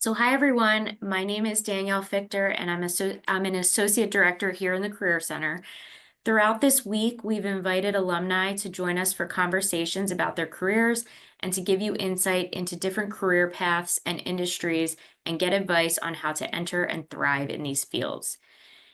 So hi everyone, my name is Danielle Fichter and I'm an associate director here in the Career Center. Throughout this week, we've invited alumni to join us for conversations about their careers and to give you insight into different career paths and industries and get advice on how to enter and thrive in these fields.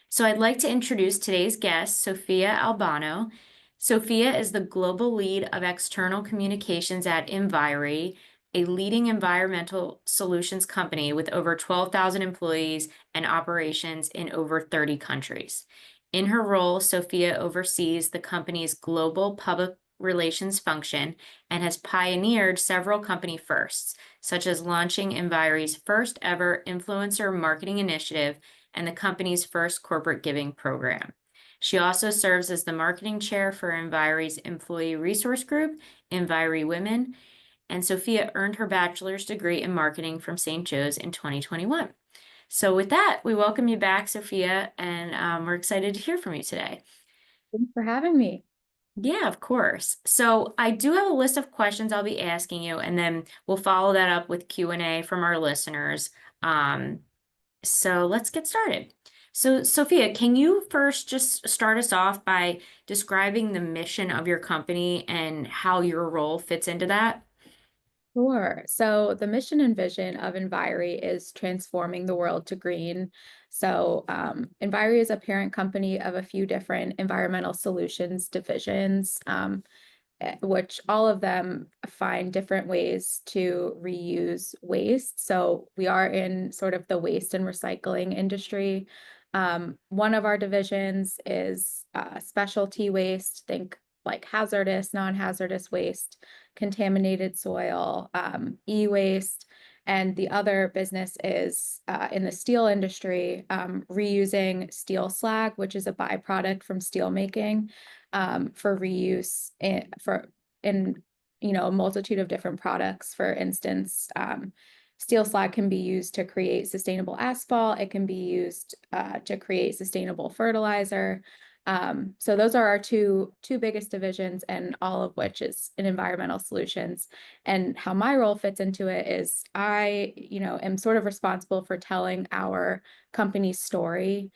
So I'd like to introduce today's guest, Sophia Albano. Sophia is the global lead of external communications at Enviri, a leading environmental solutions company with over 12,000 employees and operations in over 30 countries. In her role, Sophia oversees the company's global public relations function and has pioneered several company firsts, such as launching Enviri's first ever influencer marketing initiative and the company's first corporate giving program. She also serves as the marketing chair for Enviri's employee resource group, Enviri Women, and Sophia earned her bachelor's degree in marketing from St. Joe's in 2021. So with that, we welcome you back, Sophia, and we're excited to hear from you today. Thanks for having me. Yeah, of course. So I do have a list of questions I'll be asking you, and then we'll follow that up with Q&A from our listeners. So let's get started. So, Sophia, can you first just start us off by describing the mission of your company and how your role fits into that? Sure. So the mission and vision of Enviri is transforming the world to green. So Enviri is a parent company of a few different environmental solutions divisions, which all of them find different ways to reuse waste. So we are in sort of the waste and recycling industry. One of our divisions is specialty waste, think like hazardous, non-hazardous waste, contaminated soil, e-waste. And the other business is in the steel industry, reusing steel slag, which is a byproduct from steel making, for reuse in a multitude of different products. For instance, steel slag can be used to create sustainable asphalt. It can be used to create sustainable fertilizer. So those are our two biggest divisions, and all of which is in environmental solutions. And how my role fits into it is I, am sort of responsible for telling our company's story.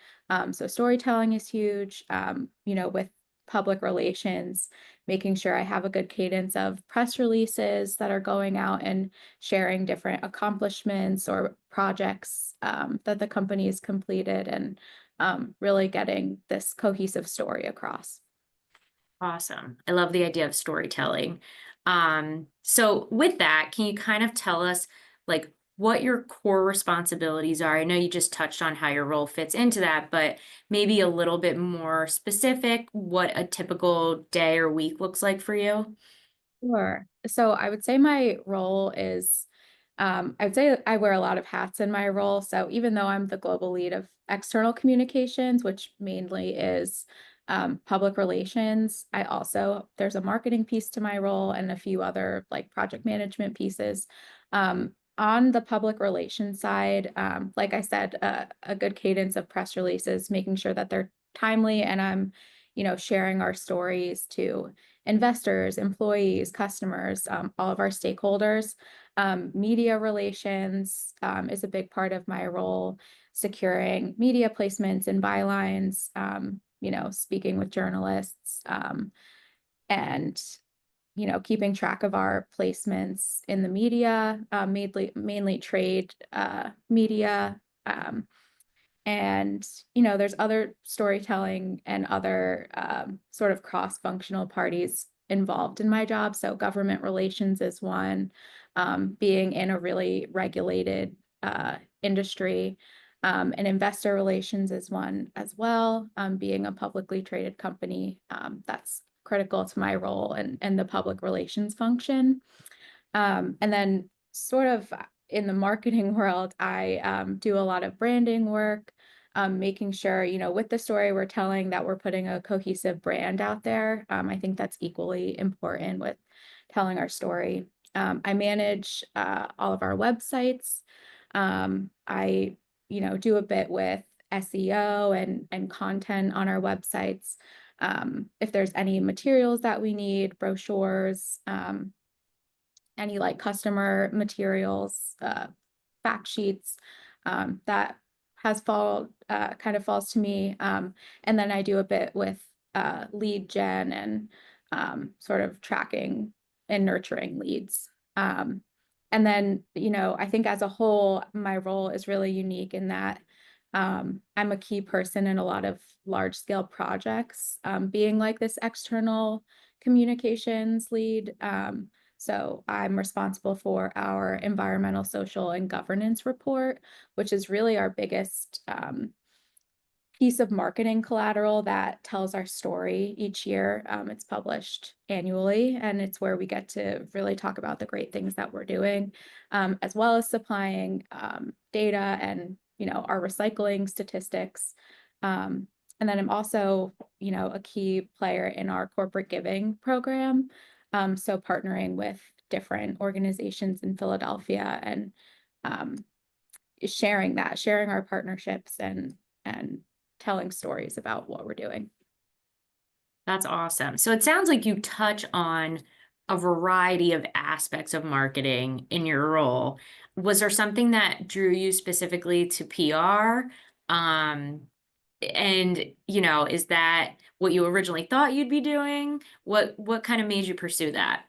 So storytelling is huge, with public relations, making sure I have a good cadence of press releases that are going out and sharing different accomplishments or projects that the company has completed, and really getting this cohesive story across. Awesome. I love the idea of storytelling. So with that, can you kind of tell us like what your core responsibilities are? I know you just touched on how your role fits into that, but maybe a little bit more specific, what a typical day or week looks like for you? Sure. So I would say my role is, I would say I wear a lot of hats in my role. So even though I'm the global lead of external communications, which mainly is public relations, there's a marketing piece to my role and a few other like project management pieces. On the public relations side, like I said, a good cadence of press releases, making sure that they're timely, and I'm, sharing our stories to investors, employees, customers, all of our stakeholders. Media relations is a big part of my role, securing media placements and bylines, speaking with journalists, and keeping track of our placements in the media, mainly trade media. And there's other storytelling and other sort of cross-functional parties involved in my job. So government relations is one, being in a really regulated industry, and investor relations is one as well, being a publicly traded company. That's critical to my role and the public relations function. And then sort of in the marketing world, I do a lot of branding work, making sure, with the story we're telling, that we're putting a cohesive brand out there. I think that's equally important with telling our story. I manage all of our websites. I, do a bit with SEO and content on our websites. If there's any materials that we need, brochures, any like customer materials, fact sheets. That has kind of falls to me. And then I do a bit with lead gen and sort of tracking and nurturing leads. And then, I think as a whole, my role is really unique in that I'm a key person in a lot of large scale projects, being like this external communications lead. So I'm responsible for our environmental, social, and governance report, which is really our biggest piece of marketing collateral that tells our story each year. It's published annually, and it's where we get to really talk about the great things that we're doing, as well as supplying data and our recycling statistics. And then I'm also a key player in our corporate giving program. So partnering with different organizations in Philadelphia and um, sharing our partnerships and telling stories about what we're doing. That's awesome. So it sounds like you touch on a variety of aspects of marketing in your role. Was there something that drew you specifically to PR? Um, and is that what you originally thought you'd be doing? What kind of made you pursue that?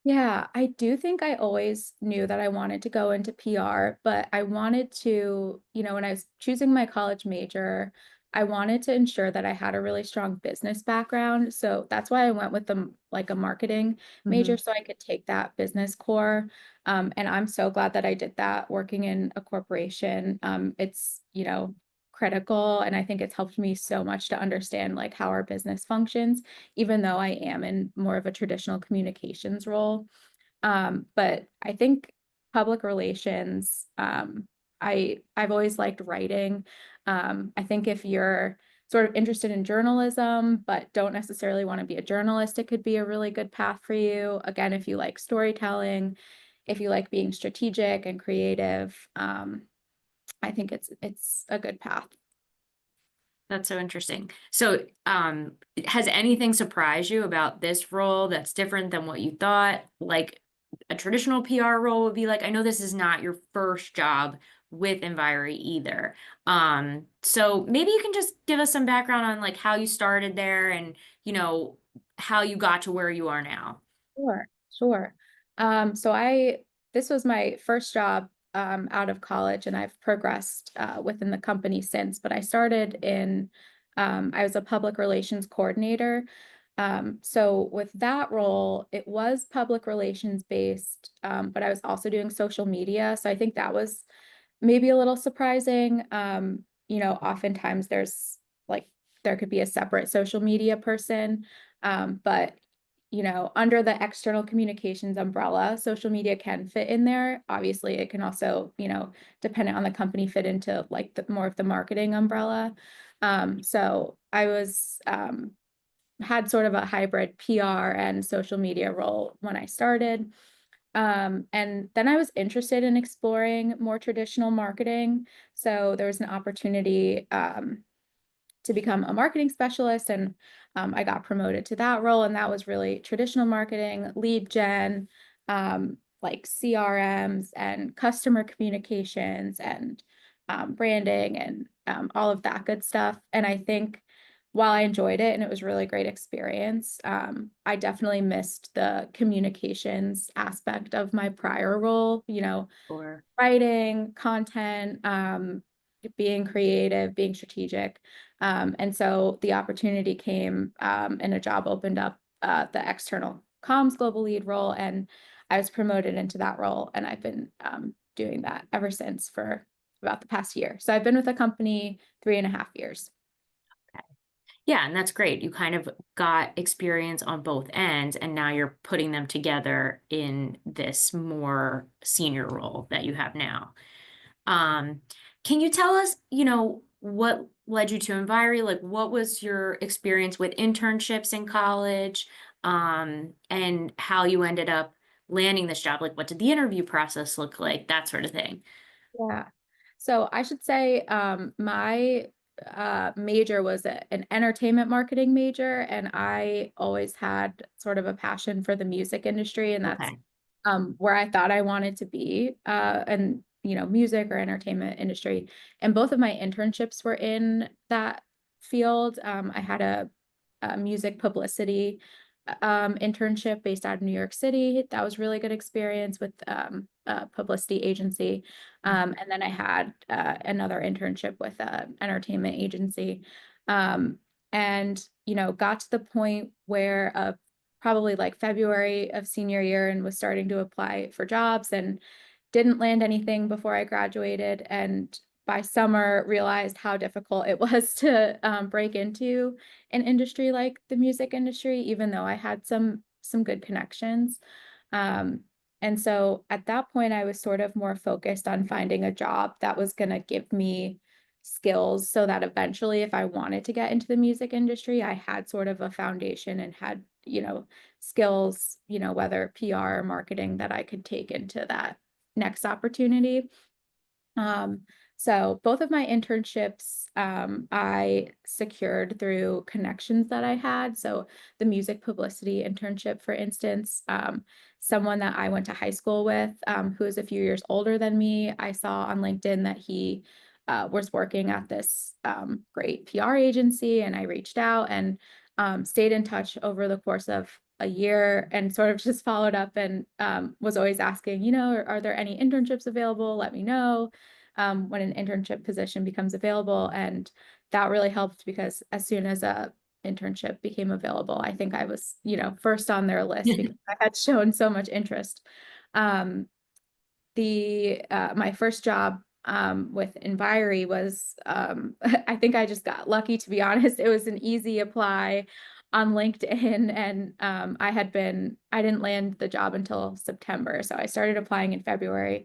Yeah, I do think I always knew that I wanted to go into PR, but I wanted to, when I was choosing my college major, I wanted to ensure that I had a really strong business background. So that's why I went with like a marketing major Mhm. so I could take that business core. And I'm so glad that I did that working in a corporation. It's, critical. And I think it's helped me so much to understand like how our business functions even though I am in more of a traditional communications role. But I think public relations, I've always liked writing. I think if you're sort of interested in journalism, but don't necessarily want to be a journalist, it could be a really good path for you. Again, if you like storytelling, if you like being strategic and creative, I think it's a good path. That's so interesting. So, has anything surprised you about this role that's different than what you thought? Like a traditional PR role would be like, I know this is not your first job with Enviri either. So maybe you can just give us some background on like how you started there and, you know, how you got to where you are now. Sure, sure. So this was my first job out of college, and I've progressed within the company since. But I was a public relations coordinator. So with that role, it was public relations based, but I was also doing social media. So I think that was maybe a little surprising. Oftentimes like there could be a separate social media person, but under the external communications umbrella, social media can fit in there. Obviously, it can also, depending on the company, fit into like more of the marketing umbrella. So I had sort of a hybrid PR and social media role when I started. And then I was interested in exploring more traditional marketing. So there was an opportunity to become a marketing specialist, and I got promoted to that role. And that was really traditional marketing, lead gen, like CRMs and customer communications and branding and all of that good stuff. And I think while I enjoyed it and it was a really great experience, I definitely missed the communications aspect of my prior role, Or writing, content, being creative, being strategic. And so the opportunity came and a job opened up the external comms global lead role, and I was promoted into that role. And I've been doing that ever since for about the past year. So I've been with the company 3.5 years. yeah, and that's great. You kind of got experience on both ends, and now you're putting them together in this more senior role that you have now. Um, can you tell us, what led you to Enviri? Like, what was your experience with internships in college, and how you ended up landing this job? Like, what did the interview process look like? That sort of thing. Yeah. So I should say my major was an entertainment marketing major, and I always had sort of a passion for the music industry, and that's Okay. where I thought I wanted to be. And music or entertainment industry. And both of my internships were in that field. I had a music publicity internship based out of New York City. That was really good experience with a publicity agency. And then I had another internship with an entertainment agency. Um, and, got to the point where probably like February of senior year and was starting to apply for jobs and didn't land anything before I graduated. And by summer, realized how difficult it was to break into an industry like the music industry, even though I had some good connections. Um, and so at that point, I was sort of more focused on finding a job that was going to give me skills so that eventually, if I wanted to get into the music industry, I had sort of a foundation and had, skills, whether PR or marketing that I could take into that next opportunity. Um, so both of my internships, I secured through connections that I had. So the music publicity internship, for instance, someone that I went to high school with, who is a few years older than me, I saw on LinkedIn that he was working at this great PR agency, and I reached out and stayed in touch over the course of a year and sort of just followed up and was always asking, are there any internships available? Let me know when an internship position becomes available. And that really helped because as soon as a internship became available, I think I was, first on their list because I had shown so much interest. Um, the My first job with Enviri was I think I just got lucky, to be honest. It was an easy apply on LinkedIn, and I didn't land the job until September. So I started applying in February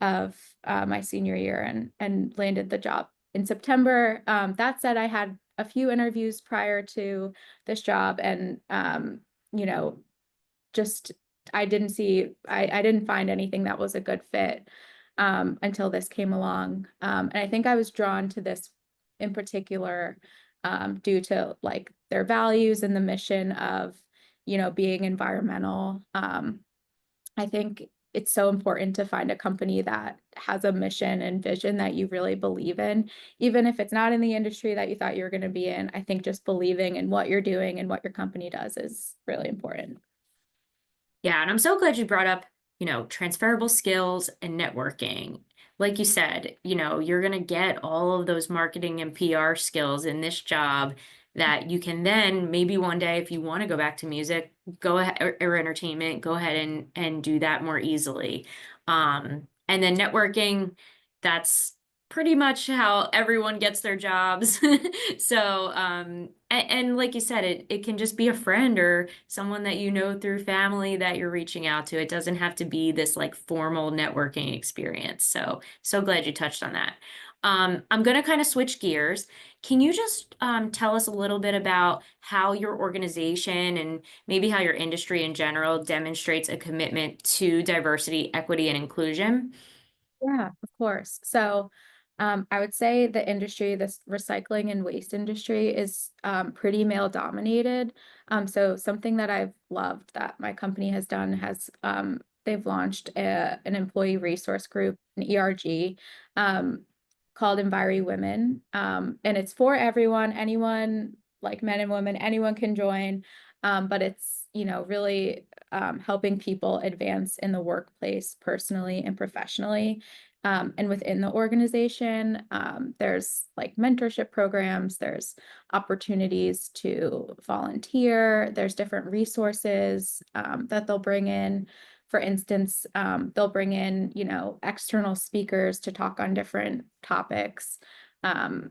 of my senior year and landed the job in September. That said, I had a few interviews prior to this job, and you know, just I didn't find anything that was a good fit until this came along. And I think I was drawn to this in particular due to like their values and the mission of, being environmental. I think it's so important to find a company that has a mission and vision that you really believe in, even if it's not in the industry that you thought you were going to be in. I think just believing in what you're doing and what your company does is really important. Yeah, and I'm so glad you brought up, transferable skills and networking. Like you said, you're going to get all of those marketing and PR skills in this job that you can then maybe one day, if you want to go back to music, go ahead or entertainment, go ahead and do that more easily. And then networking, that's pretty much how everyone gets their jobs. So, and like you said, it can just be a friend or someone that you know through family that you're reaching out to. It doesn't have to be this like formal networking experience. So, so glad you touched on that. I'm going to kind of switch gears. Can you just tell us a little bit about how your organization and maybe how your industry in general demonstrates a commitment to diversity, equity, and inclusion? Yeah, of course. So I would say the industry, this recycling and waste industry, is pretty male dominated. So something that I've loved that my company has done has they've launched an employee resource group, an ERG, um, called Enviri Women. And it's for everyone, anyone, like men and women, anyone can join. But it's, really helping people advance in the workplace personally and professionally. And within the organization, there's like mentorship programs, there's opportunities to volunteer, there's different resources that they'll bring in. For instance, they'll bring in, external speakers to talk on different topics. Um,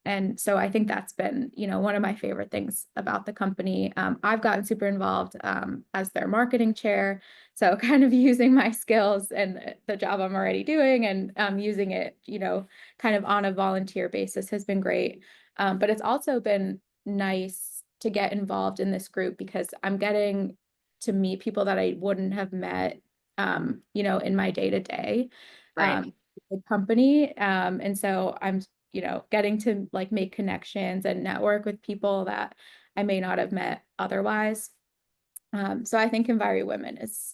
and so I think that's been, one of my favorite things about the company. I've gotten super involved as their marketing chair. So kind of using my skills and the job I'm already doing and using it, kind of on a volunteer basis has been great. But it's also been nice to get involved in this group because I'm getting to meet people that I wouldn't have met, in my day to day Right. the company. And so I'm, getting to like make connections and network with people that I may not have met otherwise. So I think Enviri Women is,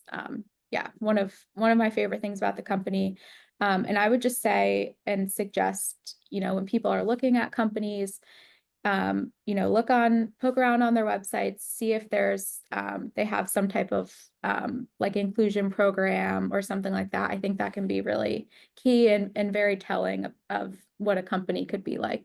yeah, one of my favorite things about the company. And I would just say and suggest, when people are looking at companies, poke around on their websites, see if they have some type of like inclusion program or something like that. I think that can be really key and very telling of what a company could be like.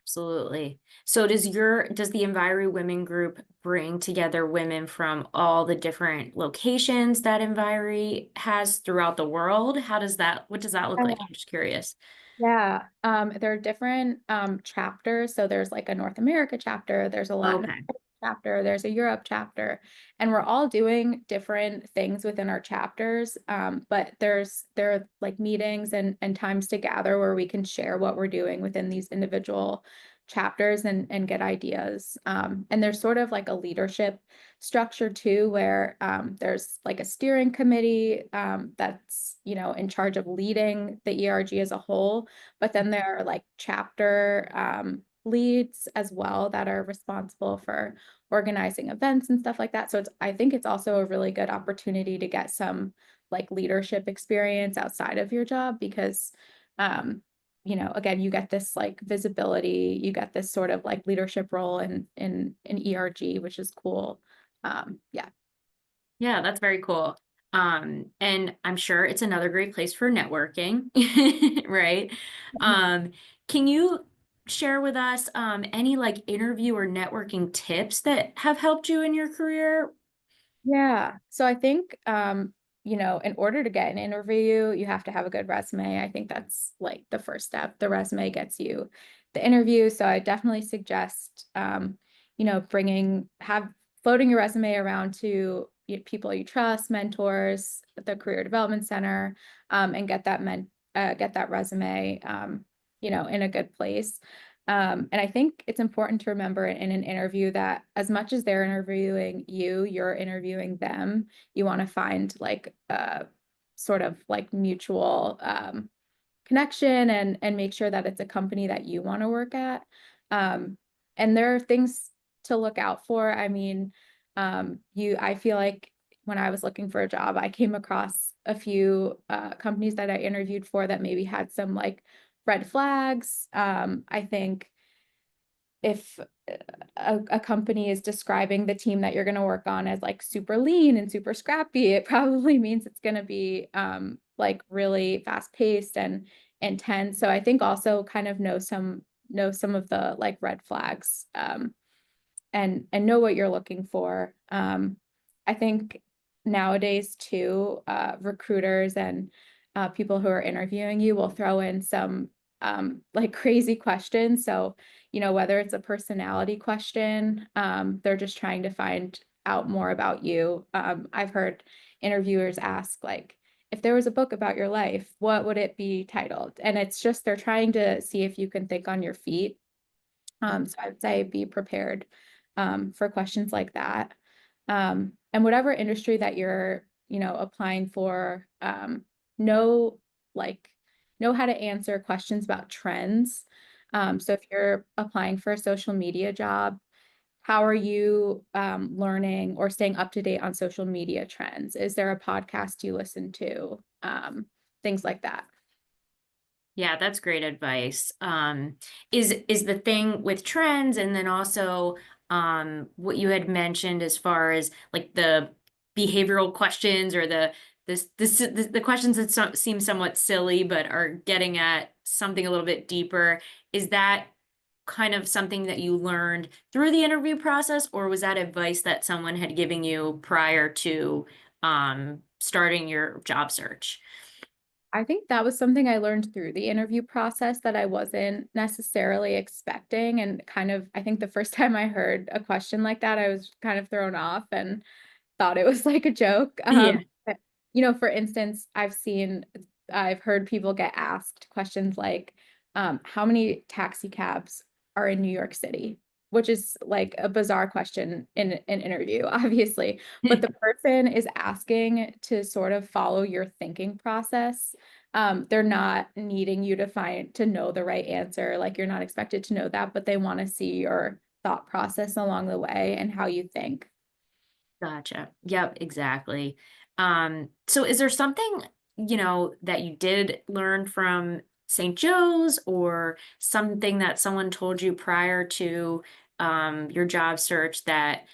Absolutely. So does the Enviri Women Group bring together women from all the different locations that Enviri has throughout the world? What does that look like? I'm just curious. Yeah, there are different chapters. So there's like a North America chapter, there's a Latin Okay. America chapter, there's a Europe chapter, and we're all doing different things within our chapters. But there are like meetings and times to gather where we can share what we're doing within these individual chapters and get ideas. And there's sort of like a leadership structure too, where there's like a steering committee that's in charge of leading the ERG as a whole, but then there are like chapter leads as well that are responsible for organizing events and stuff like that. So I think it's also a really good opportunity to get some like leadership experience outside of your job because again, you get this like visibility, you get this sort of like leadership role in ERG, which is cool. Yeah. Yeah, that's very cool. And I'm sure it's another great place for networking, right? Um, can you share with us any like interview or networking tips that have helped you in your career? Yeah. So I think, in order to get an interview, you have to have a good resume. I think that's like the first step. The resume gets you the interview. So I definitely suggest, floating your resume around to people you trust, mentors, the Career Development Center, and get that resume, in a good place. And I think it's important to remember in an interview that as much as they're interviewing you, you're interviewing them. You want to find like a sort of like mutual connection and make sure that it's a company that you want to work at. Um, and there are things to look out for. I mean, I feel like when I was looking for a job, I came across a few companies that I interviewed for that maybe had some like red flags. I think if a company is describing the team that you're going to work on as like super lean and super scrappy, it probably means it's going to be like really fast paced and intense. So I think also kind of know some of the like red flags and know what you're looking for. I think nowadays too, recruiters and people who are interviewing you will throw in some like crazy questions. So, whether it's a personality question, they're just trying to find out more about you. I've heard interviewers ask like, if there was a book about your life, what would it be titled? And it's just they're trying to see if you can think on your feet. So I would say be prepared for questions like that. And whatever industry that you're, applying for, know like know how to answer questions about trends. So if you're applying for a social media job, how are you learning or staying up to date on social media trends? Is there a podcast you listen to? Things like that. Yeah, that's great advice. Is the thing with trends and then also what you had mentioned as far as like the behavioral questions or the questions that seem somewhat silly but are getting at something a little bit deeper. Is that kind of something that you learned through the interview process, or was that advice that someone had given you prior to starting your job search? I think that was something I learned through the interview process that I wasn't necessarily expecting. And kind of, I think the first time I heard a question like that, I was kind of thrown off and thought it was like a joke. Yeah. But, for instance, I've heard people get asked questions like, how many taxi cabs are in New York City? Which is like a bizarre question in an interview, obviously. But the person is asking to sort of follow your thinking process. They're not needing you to know the right answer. Like you're not expected to know that, but they want to see your thought process along the way and how you think. Gotcha. Yep, exactly. So is there something that you did learn from St. Joe's, or something that someone told you prior to your job search that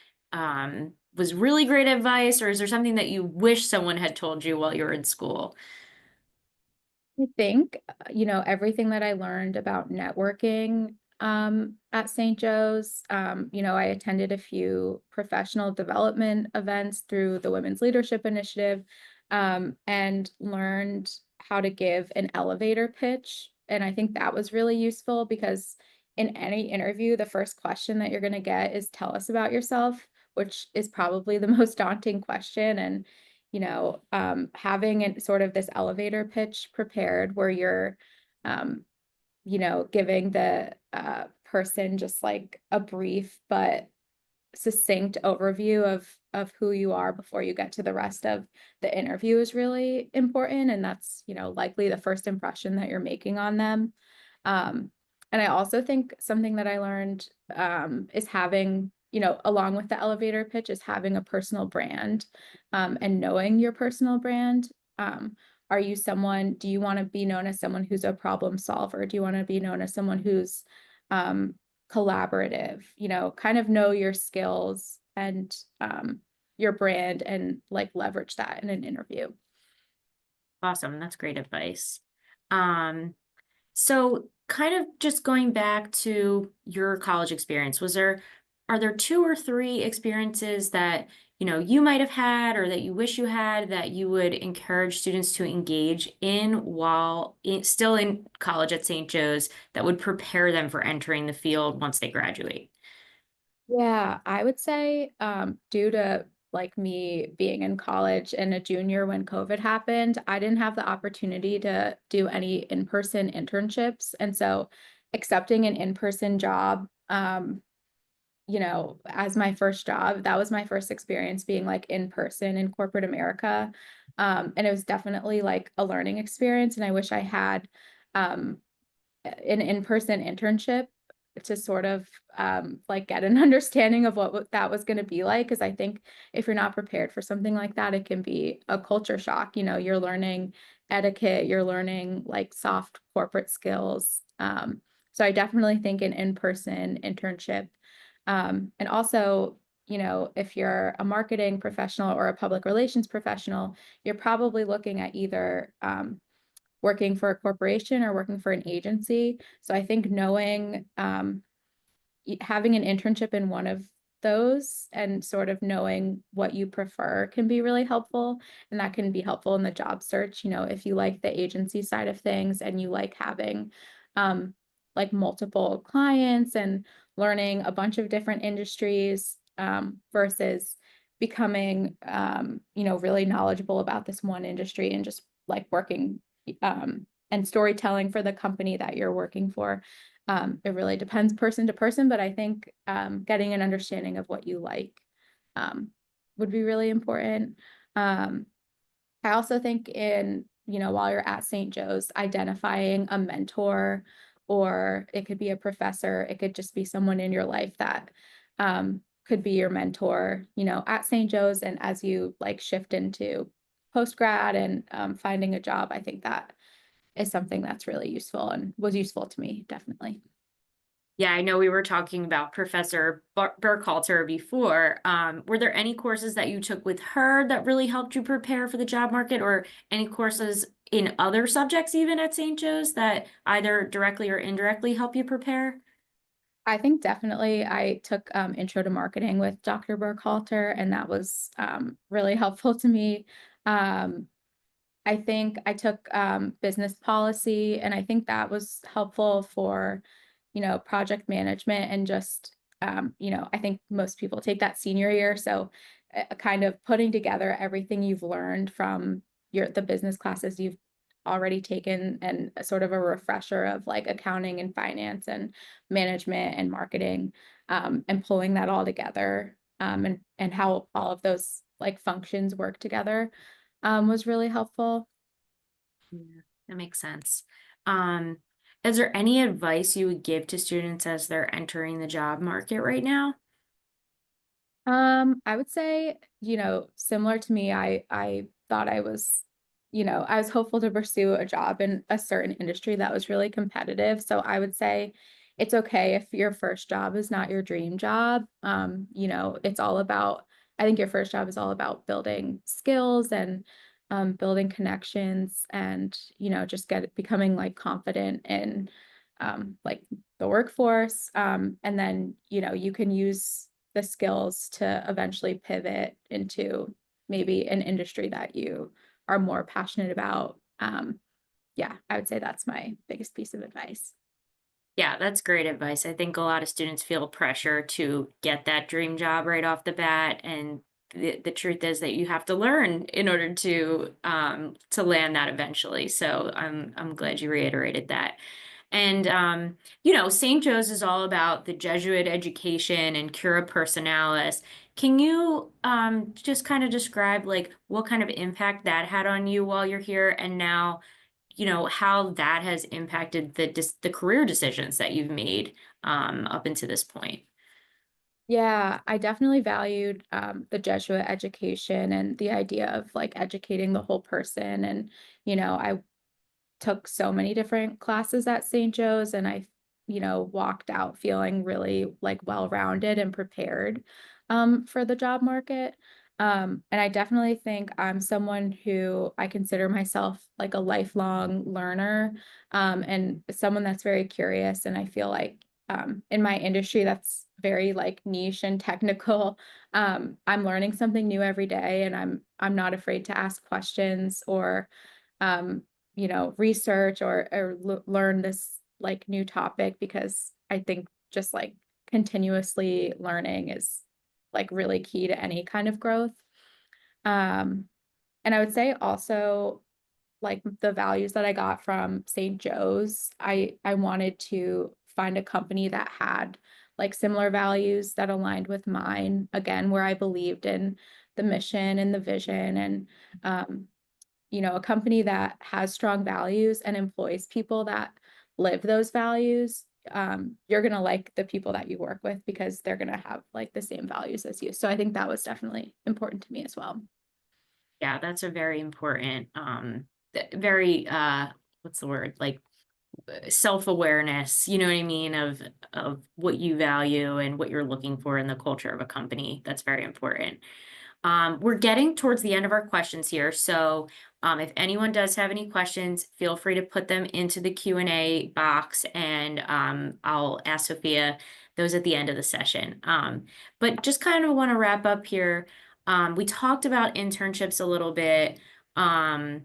was really great advice, or is there something that you wish someone had told you while you were in school? I think, everything that I learned about networking at St. Joe's, I attended a few professional development events through the Women's Leadership Initiative, and learned how to give an elevator pitch. And I think that was really useful because in any interview, the first question that you're going to get is tell us about yourself, which is probably the most daunting question. And having sort of this elevator pitch prepared where you're, um, giving the person just like a brief but succinct overview of who you are before you get to the rest of the interview is really important, and that's likely the first impression that you're making on them. um, and I also think something that I learned is having, along with the elevator pitch, is having a personal brand, and knowing your personal brand. um, are you someone, do you want to be known as someone who's a problem solver? Do you want to be known as someone who's um, collaborative? Kind of know your skills and your brand, and like leverage that in an interview. Awesome, that's great advice. Um, So kind of just going back to your college experience, are there two or three experiences that, you might have had or that you wish you had that you would encourage students to engage in while still in college at St. Joe's that would prepare them for entering the field once they graduate? Yeah, I would say, due to like me being in college and a junior when COVID happened, I didn't have the opportunity to do any in-person internships. And so accepting an in-person job, as my first job, that was my first experience being like in person in corporate America. And it was definitely like a learning experience. And I wish I had um, an in-person internship to sort of like get an understanding of what that was going to be like, because I think if you're not prepared for something like that, it can be a culture shock. You're learning etiquette, you're learning like soft corporate skills. So I definitely think an in-person internship, and also, if you're a marketing professional or a public relations professional, you're probably looking at either working for a corporation or working for an agency. So I think knowing, having an internship in one of those and sort of knowing what you prefer can be really helpful. And that can be helpful in the job search. If you like the agency side of things and you like having um, like multiple clients and learning a bunch of different industries, versus becoming, really knowledgeable about this one industry and just like working and storytelling for the company that you're working for. It really depends person to person, but I think getting an understanding of what you like um, would be really important. Um, I also think while you're at St. Joe's, identifying a mentor, or it could be a professor, it could just be someone in your life that could be your mentor, at St. Joe's. And as you like shift into post grad and finding a job, I think that is something that's really useful and was useful to me, definitely. Yeah, I know we were talking about Professor Burkhalter before. Were there any courses that you took with her that really helped you prepare for the job market, or any courses in other subjects, even at St. Joe's, that either directly or indirectly help you prepare? I think definitely I took Intro to Marketing with Dr. Burkhalter, and that was really helpful to me. Um, I think I took business policy, and I think that was helpful for, project management and just, I think most people take that senior year. So kind of putting together everything you've learned from the business classes you've already taken, and a sort of a refresher of like accounting and finance and management and marketing, and pulling that all together, and how all of those like functions work together, was really helpful. Yeah, that makes sense. Um, is there any advice you would give to students as they're entering the job market right now? I would say, similar to me, I thought I was I was hopeful to pursue a job in a certain industry that was really competitive. So I would say it's okay if your first job is not your dream job. It's all about, I think your first job is all about building skills and building connections and, just becoming like confident in like the workforce. And then, you can use the skills to eventually pivot into maybe an industry that you are more passionate about. Yeah, I would say that's my biggest piece of advice. Yeah, that's great advice. I think a lot of students feel pressure to get that dream job right off the bat, and the truth is that you have to learn in order to land that eventually. So I'm glad you reiterated that. And St. Joe's is all about the Jesuit education and cura personalis. Can you just kind of describe like what kind of impact that had on you while you're here, and now how that has impacted the career decisions that you've made up until this point? Yeah, I definitely valued the Jesuit education and the idea of like educating the whole person. And, I took so many different classes at St. Joe's and I, walked out feeling really like well-rounded and prepared for the job market. And I definitely think I'm someone who I consider myself like a lifelong learner and someone that's very curious. And I feel like in my industry that's very like niche and technical. I'm learning something new every day and I'm not afraid to ask questions or um, research or learn this like new topic because I think just like continuously learning is like really key to any kind of growth. Um, and I would say also like the values that I got from St. Joe's, I wanted to find a company that had like similar values that aligned with mine, again, where I believed in the mission and the vision and um, a company that has strong values and employs people that live those values, you're going to like the people that you work with because they're going to have like the same values as you. So I think that was definitely important to me as well. Yeah, that's a very important, very what's the word? Like self-awareness, you know what I mean, of what you value and what you're looking for in the culture of a company. That's very important. We're getting towards the end of our questions here, so if anyone does have any questions, feel free to put them into the Q&A box, and I'll ask Sophia those at the end of the session. But just kind of want to wrap up here. We talked about internships a little bit. Um,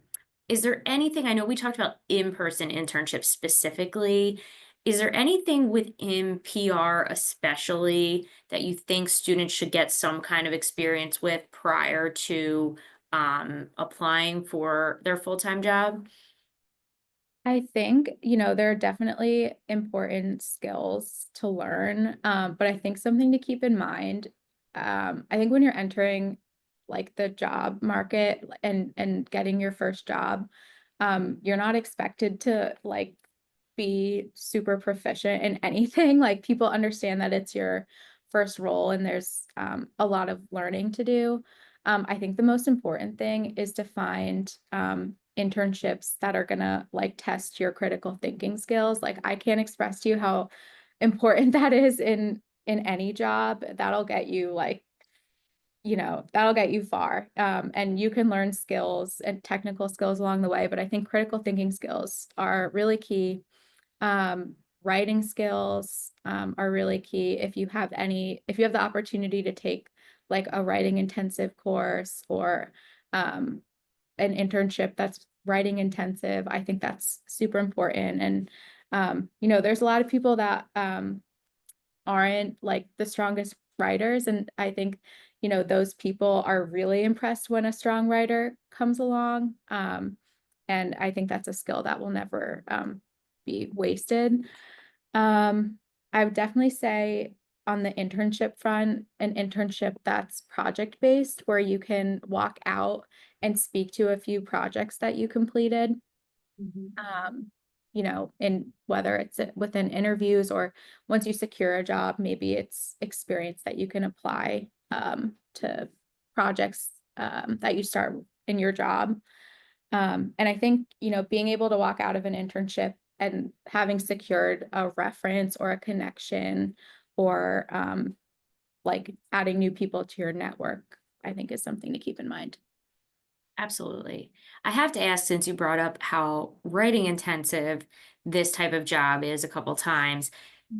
is there anything, I know we talked about in-person internships specifically. Is there anything within PR especially that you think students should get some kind of experience with prior to applying for their full-time job? I think, there are definitely important skills to learn. But I think something to keep in mind, I think when you're entering like the job market and getting your first job, you're not expected to like be super proficient in anything. Like people understand that it's your first role and there's a lot of learning to do. I think the most important thing is to find internships that are gonna like test your critical thinking skills. Like I can't express to you how important that is in any job. That'll get you like, that'll get you far. And you can learn skills and technical skills along the way, but I think critical thinking skills are really key. Writing skills are really key. If you have the opportunity to take like a writing intensive course or an internship that's writing intensive, I think that's super important. And there's a lot of people that aren't like the strongest writers, and I think those people are really impressed when a strong writer comes along. And I think that's a skill that will never be wasted. I would definitely say on the internship front, an internship that's project based, where you can walk out and speak to a few projects that you completed. Mhm. In whether it's within interviews or once you secure a job, maybe it's experience that you can apply to projects that you start in your job. And I think, being able to walk out of an internship and having secured a reference or a connection or like adding new people to your network, I think is something to keep in mind. Absolutely. I have to ask, since you brought up how writing intensive this type of job is a couple times,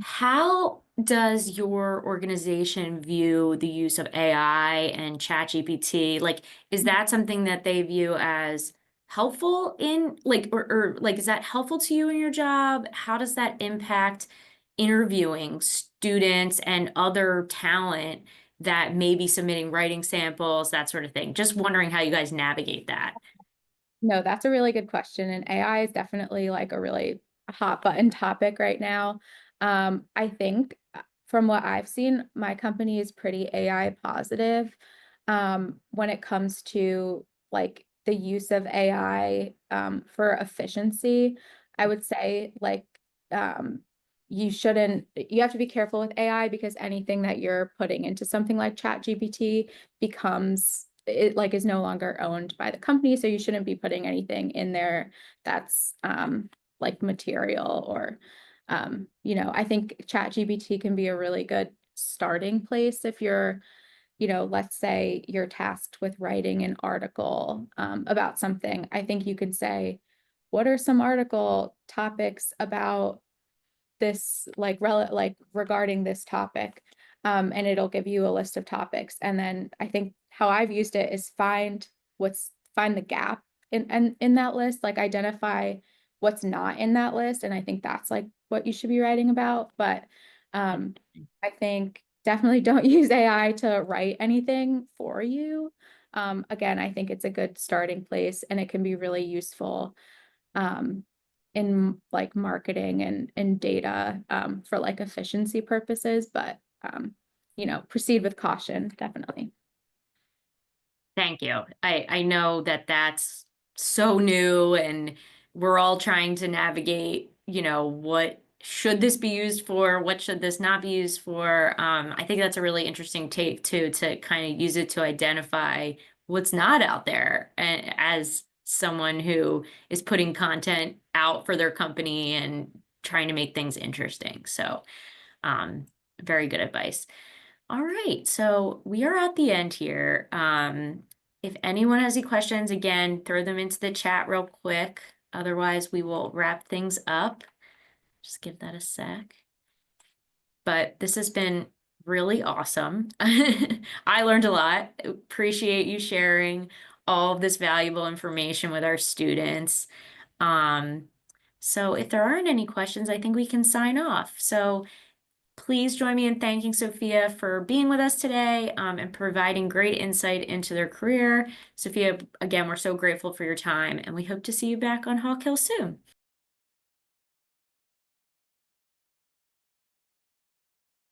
how does your organization view the use of AI and ChatGPT? Like, is that something that they view as helpful in, like, or like, is that helpful to you in your job? How does that impact interviewing students and other talent that may be submitting writing samples, that sort of thing? Just wondering how you guys navigate that. No, that's a really good question. And AI is definitely like a really hot button topic right now. I think from what I've seen, my company is pretty AI positive when it comes to like the use of AI for efficiency. I would say like um, you have to be careful with AI because anything that you're putting into something like ChatGPT becomes it like is no longer owned by the company. So you shouldn't be putting anything in there that's like material or I think ChatGPT can be a really good starting place if you're, let's say you're tasked with writing an article about something. I think you could say, what are some article topics about this like regarding this topic and it'll give you a list of topics and then I think how I've used it is find the gap in that list, like identify what's not in that list, and I think that's like what you should be writing about. But I think definitely don't use AI to write anything for you. Again, I think it's a good starting place and it can be really useful um, in like marketing and data for like efficiency purposes, but proceed with caution, definitely. Thank you. I know that that's so new and we're all trying to navigate, what should this be used for? What should this not be used for? I think that's a really interesting take too, to kind of use it to identify what's not out there, and as someone who is putting content out for their company and trying to make things interesting. So, um, very good advice. All right, so we are at the end here. If anyone has any questions, again, throw them into the chat real quick. Otherwise, we will wrap things up. Just give that a sec. But this has been really awesome. I learned a lot. Appreciate you sharing all of this valuable information with our students. Um, so if there aren't any questions, I think we can sign off. So please join me in thanking Sophia for being with us today and providing great insight into their career. Sophia, again, we're so grateful for your time and we hope to see you back on Hawk Hill soon.